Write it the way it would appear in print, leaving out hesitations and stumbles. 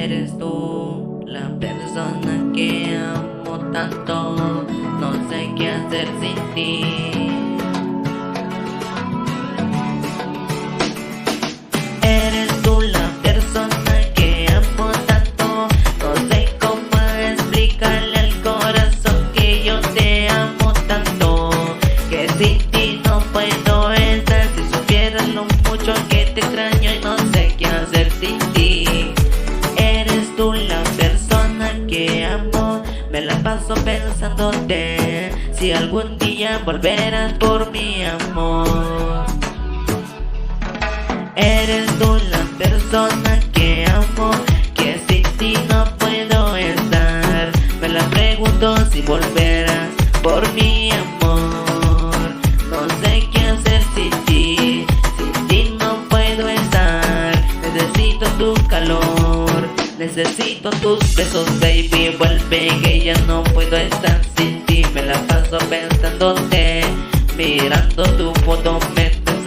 Eres tú la persona que amo tanto, no sé qué hacer sin ti. Eres tú la persona que amo tanto, no sé cómo explicarle al corazón que yo te amo tanto, que sin ti no puedo estar. Si supieras lo mucho que te extraño y no sé qué hacer sin ti. Eres tú la persona que amo, me la paso pensándote, si algún día volverás por mi amor. Eres tú la persona que amo, que sin ti no puedo estar. Me la pregunto si volverás por mi amor. No sé qué hacer sin ti no puedo estar. Necesito tu calor, necesito tus besos, baby. Vuelve que ya no puedo estar sin ti. Me la paso pensándote, mirando tu foto, me